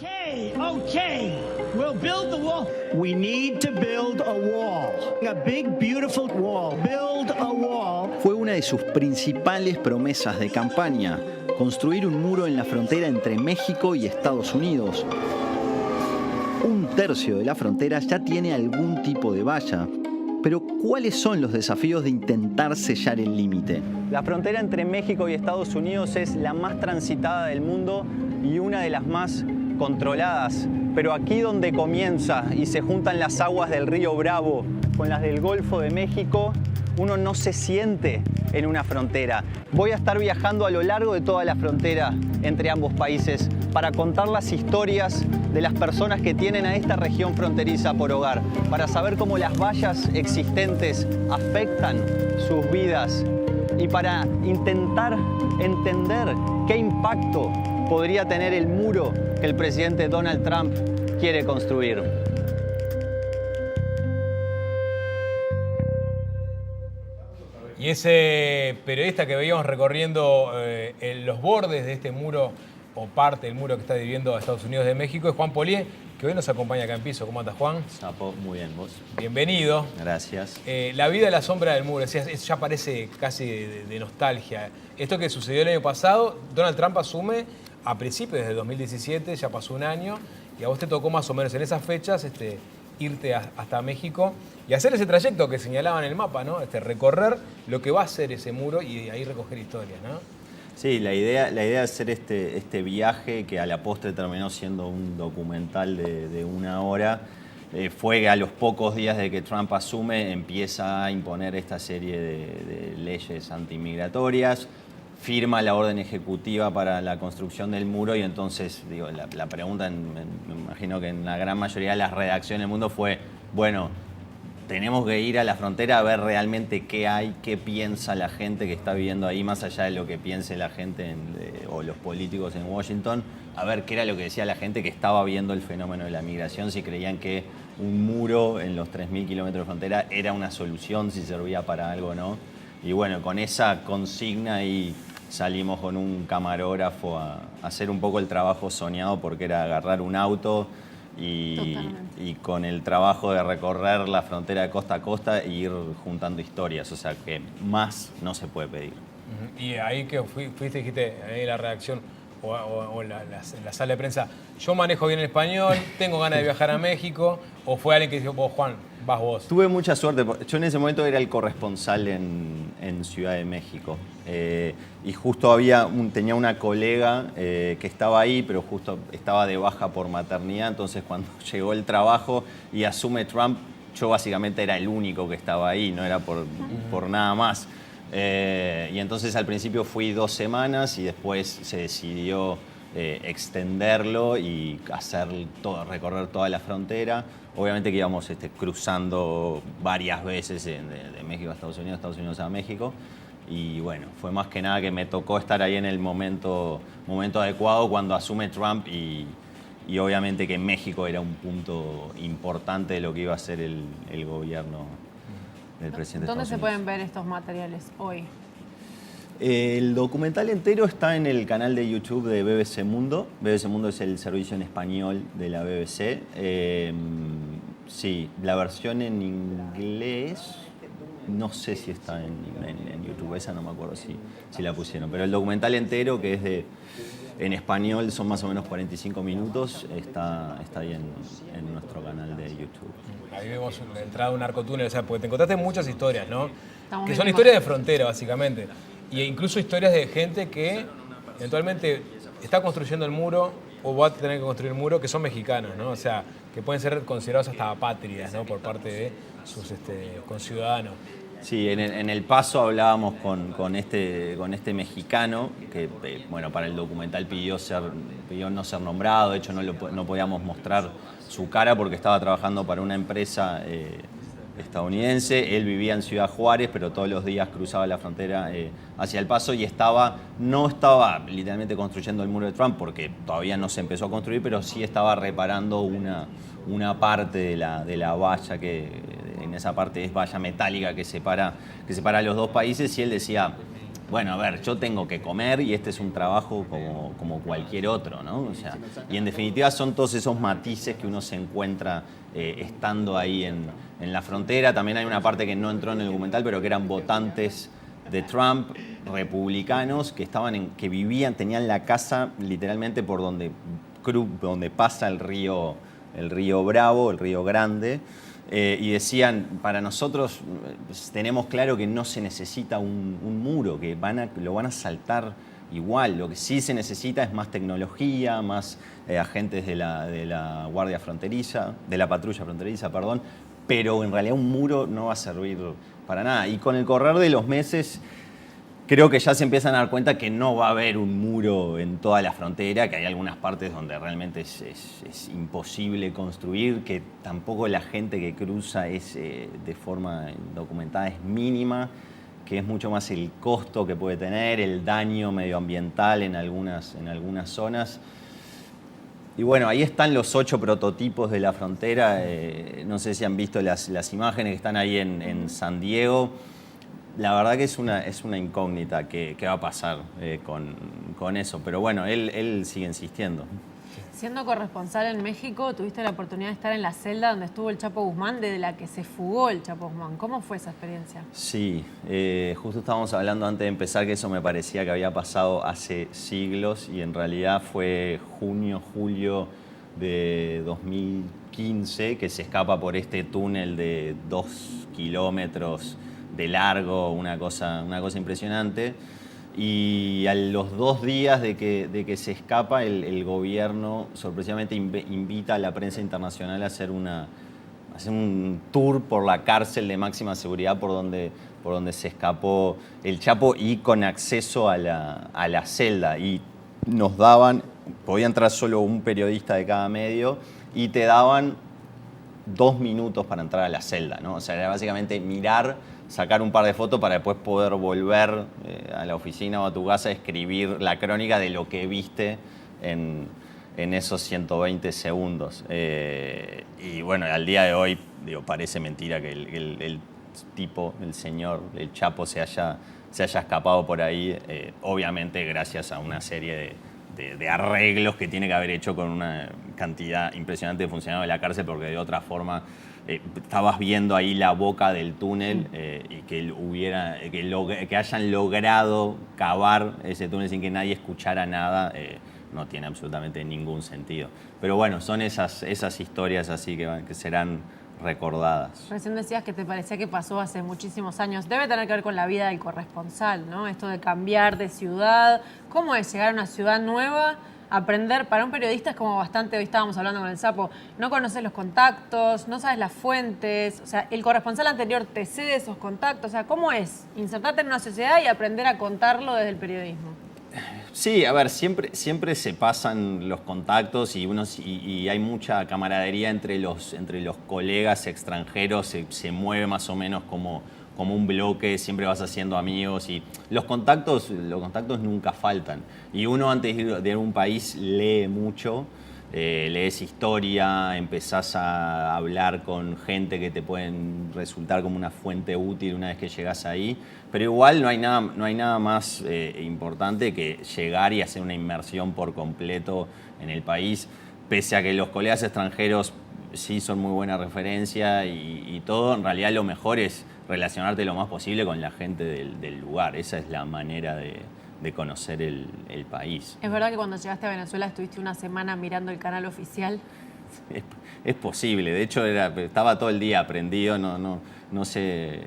Okay, we'll build the wall. We need to build a wall. A big, beautiful wall. Build a wall. Fue una de sus principales promesas de campaña, construir un muro en la frontera entre México y Estados Unidos. Un tercio de la frontera ya tiene algún tipo de valla. Pero, ¿cuáles son los desafíos de intentar sellar el límite? La frontera entre México y Estados Unidos es la más transitada del mundo y una de las más controladas. Pero aquí donde comienza y se juntan las aguas del río Bravo con las del Golfo de México, uno no se siente en una frontera. Voy a estar viajando a lo largo de toda la frontera entre ambos países para contar las historias de las personas que tienen a esta región fronteriza por hogar, para saber cómo las vallas existentes afectan sus vidas y para intentar entender qué impacto podría tener el muro que el presidente Donald Trump quiere construir. Y ese periodista que veíamos recorriendo los bordes de este muro, o parte del muro que está dividiendo a Estados Unidos de México, es Juan Polié, que hoy nos acompaña acá en piso. ¿Cómo andas, Juan? Sapo, muy bien, ¿vos? Bienvenido. Gracias. La vida a la sombra del muro, eso ya parece casi de nostalgia. Esto que sucedió el año pasado, Donald Trump asume a principios de 2017, ya pasó un año, y a vos te tocó más o menos en esas fechas irte hasta México y hacer ese trayecto que señalaba en el mapa, ¿no? Recorrer lo que va a ser ese muro y ahí recoger historias, ¿no? Sí, la idea de hacer este viaje, que a la postre terminó siendo un documental de una hora, fue que a los pocos días de que Trump asume empieza a imponer esta serie de leyes antimigratorias, firma la orden ejecutiva para la construcción del muro y entonces, digo, la pregunta, me imagino que en la gran mayoría de las redacciones del mundo fue, bueno, tenemos que ir a la frontera a ver realmente qué hay, qué piensa la gente que está viviendo ahí, más allá de lo que piense la gente o los políticos en Washington, a ver qué era lo que decía la gente que estaba viendo el fenómeno de la migración, si creían que un muro en los 3.000 kilómetros de frontera era una solución, si servía para algo o no. Y bueno, con esa consigna ahí salimos con un camarógrafo a hacer un poco el trabajo soñado, porque era agarrar un auto y con el trabajo de recorrer la frontera de costa a costa e ir juntando historias, o sea que más no se puede pedir. Y ahí que fuiste, dijiste, ahí la redacción o en la sala de prensa, yo manejo bien el español, tengo ganas de viajar a México, o fue alguien que dijo, vos, Juan, vas vos. Tuve mucha suerte, yo en ese momento era el corresponsal en Ciudad de México y justo tenía una colega que estaba ahí, pero justo estaba de baja por maternidad, entonces cuando llegó el trabajo y asume Trump, yo básicamente era el único que estaba ahí, no era por nada más. Y entonces al principio fui 2 semanas y después se decidió extenderlo y recorrer toda la frontera. Obviamente que íbamos cruzando varias veces de México a Estados Unidos a México. Y bueno, fue más que nada que me tocó estar ahí en el momento adecuado cuando asume Trump y obviamente que México era un punto importante de lo que iba a ser el gobierno del presidente. ¿Dónde se pueden ver estos materiales hoy? El documental entero está en el canal de YouTube de BBC Mundo. BBC Mundo es el servicio en español de la BBC. Sí, la versión en inglés no sé si está en YouTube, esa no me acuerdo si la pusieron. Pero el documental entero, que es en español, son más o menos 45 minutos, está ahí en nuestro canal de YouTube. Ahí vemos la entrada de un narcotúnel, o sea, porque te encontraste muchas historias, ¿no? Estamos Que son bien historias de frontera, básicamente. Y incluso historias de gente que eventualmente está construyendo el muro o va a tener que construir el muro, que son mexicanos, ¿no? O sea, que pueden ser considerados hasta apátridas, ¿no? Por parte de sus conciudadanos. Sí, en El Paso hablábamos con este mexicano que, bueno, para el documental pidió no ser nombrado. De hecho no podíamos mostrar su cara porque estaba trabajando para una empresa estadounidense. Él vivía en Ciudad Juárez, pero todos los días cruzaba la frontera hacia El Paso y no estaba literalmente construyendo el muro de Trump porque todavía no se empezó a construir, pero sí estaba reparando una parte de la valla que en esa parte es valla metálica que separa a los dos países, y él decía, bueno, a ver, yo tengo que comer y este es un trabajo como cualquier otro, ¿no? O sea, y en definitiva son todos esos matices que uno se encuentra estando ahí en la frontera. También hay una parte que no entró en el documental, pero que eran votantes de Trump, republicanos, que vivían, tenían la casa literalmente por donde pasa el río Bravo, el río Grande. Y decían, para nosotros tenemos claro que no se necesita un muro, que lo van a saltar igual. Lo que sí se necesita es más tecnología, más agentes de la Guardia Fronteriza, de la Patrulla Fronteriza, perdón, pero en realidad un muro no va a servir para nada. Y con el correr de los meses, creo que ya se empiezan a dar cuenta que no va a haber un muro en toda la frontera, que hay algunas partes donde realmente es imposible construir, que tampoco la gente que cruza de forma documentada es mínima, que es mucho más el costo que puede tener, el daño medioambiental en algunas zonas. Y bueno, ahí están los 8 prototipos de la frontera. No sé si han visto las imágenes que están ahí en San Diego. La verdad que es una incógnita qué va a pasar con eso. Pero bueno, él sigue insistiendo. Siendo corresponsal en México, tuviste la oportunidad de estar en la celda donde estuvo el Chapo Guzmán, de la que se fugó el Chapo Guzmán. ¿Cómo fue esa experiencia? Sí, justo estábamos hablando antes de empezar que eso me parecía que había pasado hace siglos y en realidad fue junio, julio de 2015 que se escapa por este túnel de 2 kilómetros de largo, una cosa impresionante. Y a los 2 días de que se escapa, el gobierno sorpresivamente invita a la prensa internacional a hacer un tour por la cárcel de máxima seguridad por donde se escapó el Chapo y con acceso a la celda. Y podía entrar solo un periodista de cada medio y te daban 2 minutos para entrar a la celda, ¿no? O sea, era básicamente mirar, sacar un par de fotos para después poder volver a la oficina o a tu casa a escribir la crónica de lo que viste en esos 120 segundos. Y bueno, al día de hoy, parece mentira que el tipo, el señor, el Chapo se haya escapado por ahí, obviamente gracias a una serie de arreglos que tiene que haber hecho con una cantidad impresionante de funcionarios de la cárcel, porque de otra forma estabas viendo ahí la boca del túnel y que hayan logrado cavar ese túnel sin que nadie escuchara nada, no tiene absolutamente ningún sentido. Pero bueno, son esas historias así que serán recordadas. Recién decías que te parecía que pasó hace muchísimos años. Debe tener que ver con la vida del corresponsal, ¿no? Esto de cambiar de ciudad. ¿Cómo es llegar a una ciudad nueva? Aprender, para un periodista es como bastante, hoy estábamos hablando con el Sapo, no conoces los contactos, no sabes las fuentes, o sea, el corresponsal anterior te cede esos contactos, o sea, ¿cómo es insertarte en una sociedad y aprender a contarlo desde el periodismo? Sí, a ver, siempre se pasan los contactos y hay mucha camaradería entre los colegas extranjeros, se mueve más o menos como un bloque, siempre vas haciendo amigos y los contactos nunca faltan. Y uno antes de ir a un país lee mucho, lees historia, empezás a hablar con gente que te pueden resultar como una fuente útil una vez que llegas ahí, pero igual no hay nada más importante que llegar y hacer una inmersión por completo en el país, pese a que los colegas extranjeros sí son muy buena referencia y todo, en realidad lo mejor es relacionarte lo más posible con la gente del lugar. Esa es la manera de conocer el país. ¿Es verdad que cuando llegaste a Venezuela estuviste una semana mirando el canal oficial? Es posible, de hecho estaba todo el día prendido, no se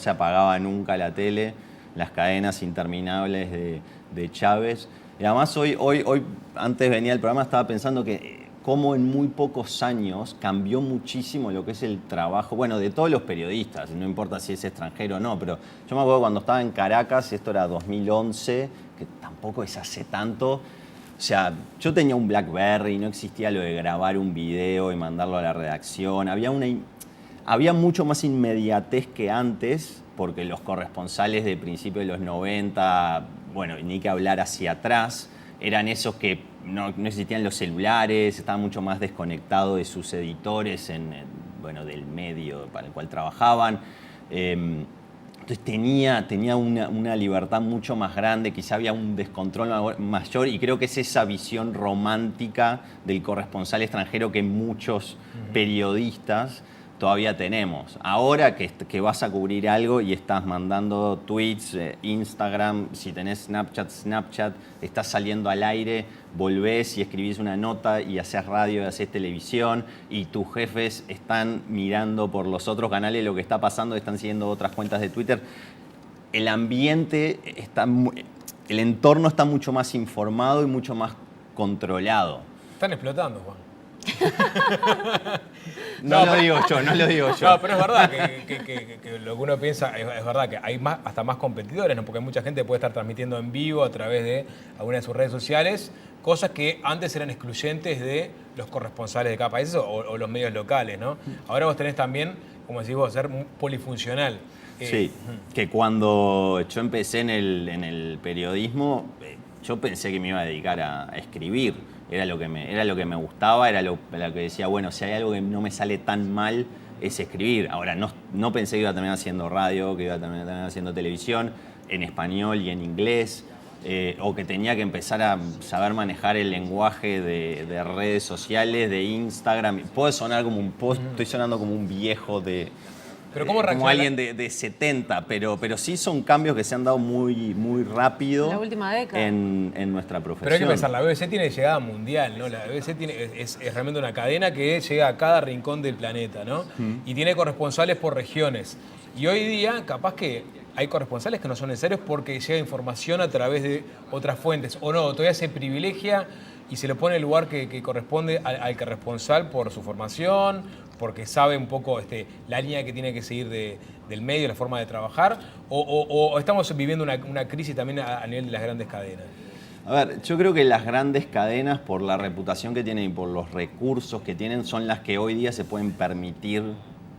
apagaba nunca la tele, las cadenas interminables de Chávez. Y además hoy, antes venía el programa, estaba pensando que cómo en muy pocos años cambió muchísimo lo que es el trabajo, bueno, de todos los periodistas, no importa si es extranjero o no, pero yo me acuerdo cuando estaba en Caracas, esto era 2011, que tampoco es hace tanto, o sea, yo tenía un BlackBerry, no existía lo de grabar un video y mandarlo a la redacción, había mucho más inmediatez que antes, porque los corresponsales de principios de los 90, bueno, ni que hablar hacia atrás, eran esos que no existían los celulares, estaban mucho más desconectados de sus editores, del medio para el cual trabajaban. Entonces tenía una libertad mucho más grande, quizá había un descontrol mayor, y creo que es esa visión romántica del corresponsal extranjero que muchos periodistas todavía tenemos. Ahora que vas a cubrir algo y estás mandando tweets, Instagram, si tenés Snapchat, estás saliendo al aire, volvés y escribís una nota y haces radio y haces televisión, y tus jefes están mirando por los otros canales lo que está pasando, están siguiendo otras cuentas de Twitter. El ambiente el entorno está mucho más informado y mucho más controlado. Están explotando, Juan. No lo digo yo. No, pero es verdad que lo que uno piensa, es verdad que hay hasta más competidores, ¿no? Porque mucha gente puede estar transmitiendo en vivo a través de alguna de sus redes sociales, cosas que antes eran excluyentes de los corresponsales de cada país o los medios locales, ¿no? Ahora vos tenés también, como decís vos, ser polifuncional. Sí, que cuando yo empecé en el periodismo, yo pensé que me iba a dedicar a escribir. Era lo que me gustaba, era lo que decía, bueno, si hay algo que no me sale tan mal es escribir. Ahora, no pensé que iba a terminar haciendo radio, que iba a terminar haciendo televisión en español y en inglés, o que tenía que empezar a saber manejar el lenguaje de redes sociales, de Instagram. Puedo sonar estoy sonando como un viejo Pero ¿cómo como alguien de 70, pero sí son cambios que se han dado muy, muy rápido la última década. en nuestra profesión. Pero hay que pensar, la BBC tiene llegada mundial, ¿no? La BBC es realmente una cadena que llega a cada rincón del planeta, ¿no? Y tiene corresponsales por regiones. Y hoy día, capaz que hay corresponsales que no son necesarios porque llega información a través de otras fuentes. O no, todavía se privilegia y se le pone el lugar que corresponde al corresponsal por su formación, porque sabe un poco la línea que tiene que seguir del medio, la forma de trabajar, o estamos viviendo una crisis también a nivel de las grandes cadenas. A ver, yo creo que las grandes cadenas, por la reputación que tienen y por los recursos que tienen, son las que hoy día se pueden permitir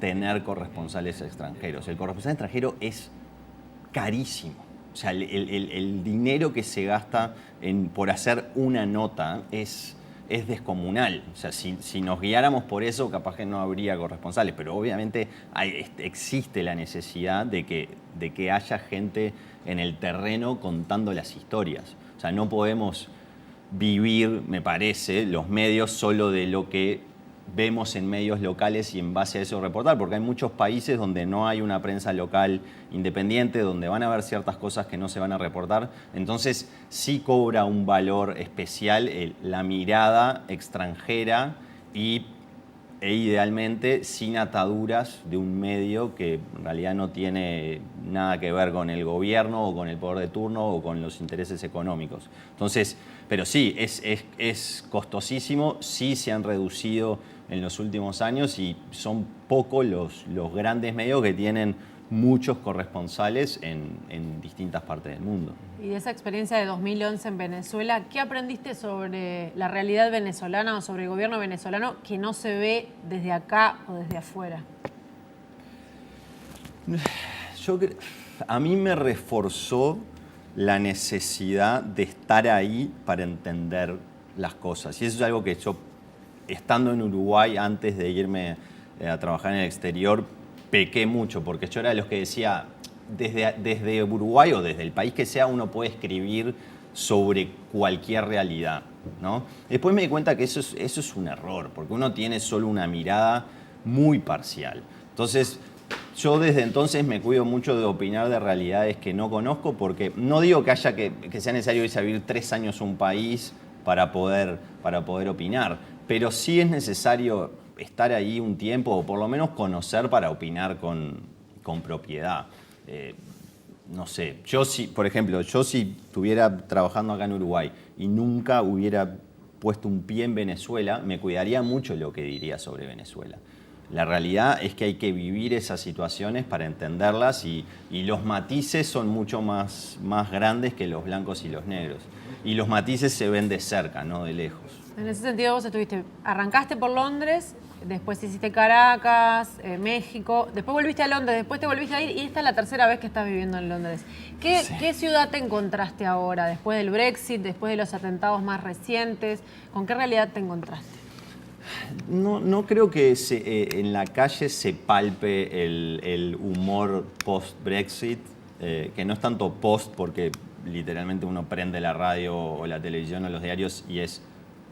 tener corresponsales extranjeros. El corresponsal extranjero es carísimo. O sea, el dinero que se gasta por hacer una nota es descomunal. O sea, si nos guiáramos por eso, capaz que no habría corresponsales, pero obviamente existe la necesidad de que haya gente en el terreno contando las historias. O sea, no podemos vivir, me parece, los medios solo de lo que vemos en medios locales y en base a eso reportar, porque hay muchos países donde no hay una prensa local independiente, donde van a haber ciertas cosas que no se van a reportar. Entonces sí cobra un valor especial la mirada extranjera e idealmente sin ataduras de un medio que en realidad no tiene nada que ver con el gobierno o con el poder de turno o con los intereses económicos. Entonces, pero sí, es costosísimo, sí se han reducido en los últimos años y son pocos los grandes medios que tienen muchos corresponsales en distintas partes del mundo. Y de esa experiencia de 2011 en Venezuela, ¿qué aprendiste sobre la realidad venezolana o sobre el gobierno venezolano que no se ve desde acá o desde afuera? A mí me reforzó la necesidad de estar ahí para entender las cosas. Y eso es algo que yo, estando en Uruguay, antes de irme a trabajar en el exterior, pequé mucho, porque yo era de los que decía, desde Uruguay o desde el país que sea, uno puede escribir sobre cualquier realidad, ¿no? Después me di cuenta que eso es un error, porque uno tiene solo una mirada muy parcial. Entonces, yo desde entonces me cuido mucho de opinar de realidades que no conozco, porque no digo que sea necesario irse a vivir 3 años a un país para poder opinar, pero sí es necesario estar ahí un tiempo o por lo menos conocer para opinar con propiedad. No sé, por ejemplo, si estuviera trabajando acá en Uruguay y nunca hubiera puesto un pie en Venezuela, me cuidaría mucho lo que diría sobre Venezuela. La realidad es que hay que vivir esas situaciones para entenderlas y los matices son mucho más grandes que los blancos y los negros. Y los matices se ven de cerca, no de lejos. En ese sentido vos arrancaste por Londres, después hiciste Caracas, México, después volviste a Londres, después te volviste a ir y esta es la tercera vez que estás viviendo en Londres. ¿Qué ciudad te encontraste ahora, después del Brexit, después de los atentados más recientes? ¿Con qué realidad te encontraste? No creo que en la calle se palpe el humor post-Brexit, que no es tanto post porque literalmente uno prende la radio o la televisión o los diarios y es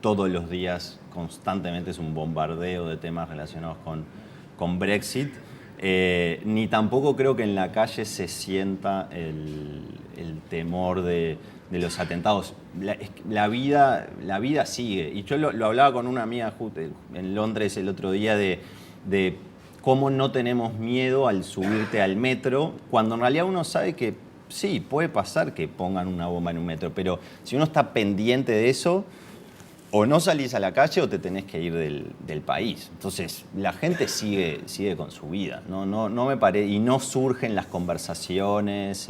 todos los días, constantemente es un bombardeo de temas relacionados con Brexit. Ni tampoco creo que en la calle se sienta el temor de los atentados. La vida sigue. Y yo lo hablaba con una amiga en Londres el otro día de cómo no tenemos miedo al subirte al metro, cuando en realidad uno sabe que sí, puede pasar que pongan una bomba en un metro, pero si uno está pendiente de eso, o no salís a la calle o te tenés que ir del país. Entonces, la gente sigue con su vida. No me parece, y no surgen las conversaciones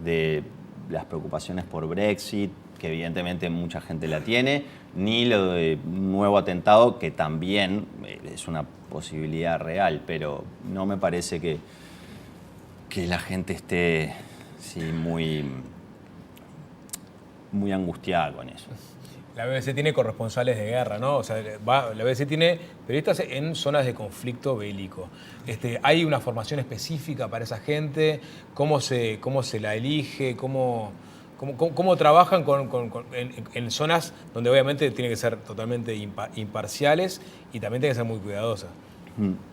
de las preocupaciones por Brexit, que evidentemente mucha gente la tiene, ni lo de un nuevo atentado, que también es una posibilidad real, pero no me parece que la gente esté muy angustiada con eso. La BBC tiene corresponsales de guerra, ¿no? O sea, la BBC tiene periodistas en zonas de conflicto bélico. ¿Hay una formación específica para esa gente? ¿Cómo se la elige? ¿Cómo trabajan en zonas donde obviamente tienen que ser totalmente imparciales y también tienen que ser muy cuidadosas?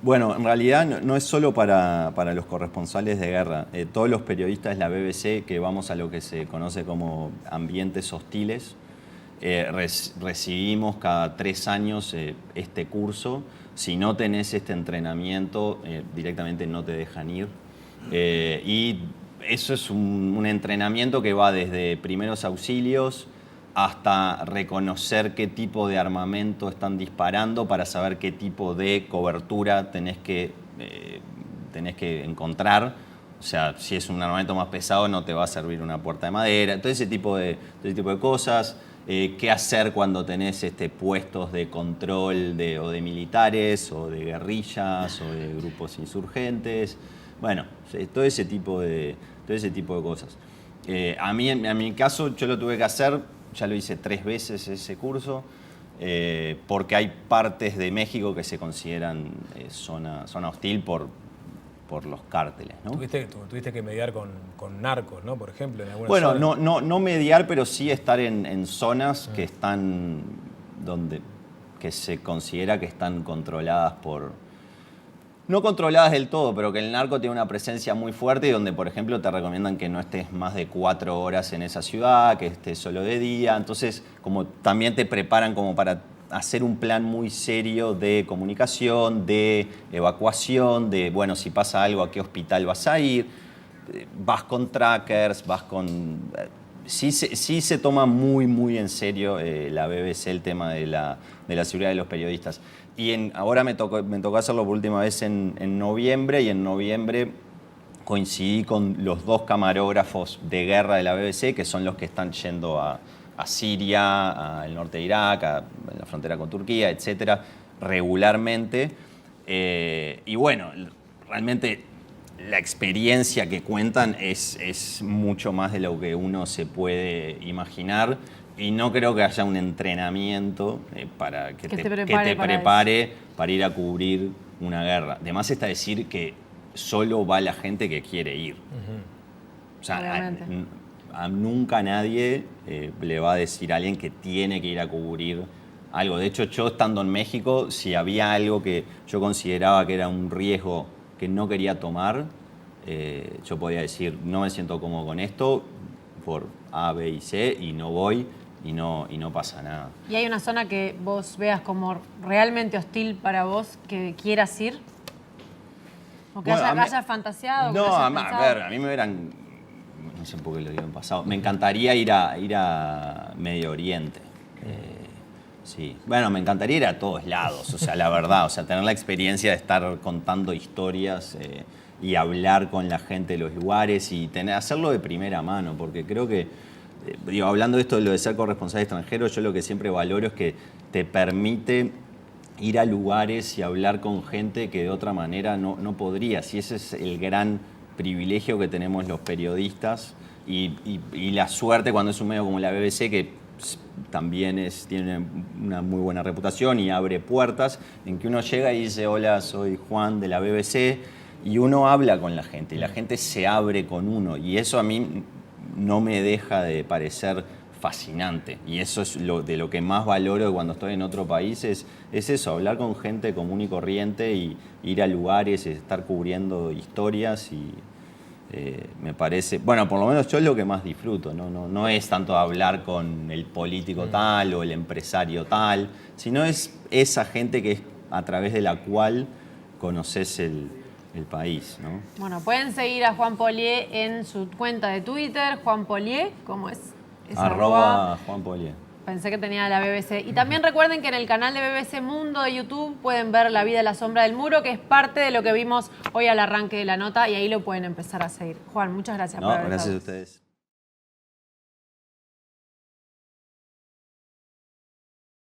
Bueno, en realidad no es solo para los corresponsales de guerra. Todos los periodistas de la BBC que vamos a lo que se conoce como ambientes hostiles, recibimos cada 3 años este curso. Si no tenés este entrenamiento, directamente no te dejan ir. Y eso es un entrenamiento que va desde primeros auxilios hasta reconocer qué tipo de armamento están disparando para saber qué tipo de cobertura tenés que encontrar. O sea, si es un armamento más pesado no te va a servir una puerta de madera. Todo ese tipo de cosas. Qué hacer cuando tenés puestos de control o de militares o de guerrillas o de grupos insurgentes. Bueno, todo ese tipo de cosas. A mí, en mi caso, yo lo tuve que hacer, ya lo hice 3 veces ese curso, porque hay partes de México que se consideran zona hostil por los cárteles, ¿no? Tuviste que mediar con narcos, ¿no? Por ejemplo, en algunas Bueno, zonas. no mediar, pero sí estar en zonas que están que se considera que están controladas no controladas del todo, pero que el narco tiene una presencia muy fuerte y donde, por ejemplo, te recomiendan que no estés más de 4 horas en esa ciudad, que estés solo de día. Entonces, como también te preparan como para hacer un plan muy serio de comunicación, de evacuación, de, bueno, si pasa algo, ¿a qué hospital vas a ir? Vas con trackers, vas con... Sí se toma muy, muy en serio la BBC el tema de la seguridad de los periodistas. Y ahora me tocó hacerlo por última vez en noviembre, y en noviembre coincidí con los 2 camarógrafos de guerra de la BBC, que son los que están yendo a Siria, al norte de Irak, a la frontera con Turquía, etcétera, regularmente. Y bueno, realmente la experiencia que cuentan es mucho más de lo que uno se puede imaginar, y no creo que haya un entrenamiento para que te prepare para ir a cubrir una guerra. Además está decir que solo va la gente que quiere ir. O sea, nunca nadie le va a decir a alguien que tiene que ir a cubrir algo. De hecho, yo estando en México, si había algo que yo consideraba que era un riesgo que no quería tomar, yo podía decir, no me siento cómodo con esto por A, B y C, y no voy, y no pasa nada. ¿Y hay una zona que vos veas como realmente hostil para vos, que quieras ir? ¿O que hayas fantaseado? No, a ver, a mí me hubieran... No sé por qué lo digo en pasado. Me encantaría ir a Medio Oriente. Sí. Bueno, me encantaría ir a todos lados, o sea, la verdad. O sea, tener la experiencia de estar contando historias y hablar con la gente de los lugares y hacerlo de primera mano, porque creo que, hablando de esto de lo de ser corresponsal extranjero, yo lo que siempre valoro es que te permite ir a lugares y hablar con gente que de otra manera no podrías. Y ese es el gran privilegio que tenemos los periodistas y la suerte cuando es un medio como la BBC, que también tiene una muy buena reputación y abre puertas, en que uno llega y dice, hola, soy Juan de la BBC, y uno habla con la gente, y la gente se abre con uno, y eso a mí no me deja de parecer fascinante. Y eso es de lo que más valoro cuando estoy en otro país, es eso, hablar con gente común y corriente y ir a lugares, estar cubriendo historias y me parece, bueno, por lo menos yo es lo que más disfruto, no es tanto hablar con el político tal o el empresario tal, sino es esa gente que es a través de la cual conoces el país, ¿no? Bueno, pueden seguir a Juan Polié en su cuenta de Twitter, Juan Polié, ¿cómo es? Arroba Juan Polié. Pensé que tenía la BBC. Y también recuerden que en el canal de BBC Mundo de YouTube pueden ver La vida a la sombra del muro, que es parte de lo que vimos hoy al arranque de la nota, y ahí lo pueden empezar a seguir. Juan, muchas gracias por haber estado. Gracias a ustedes.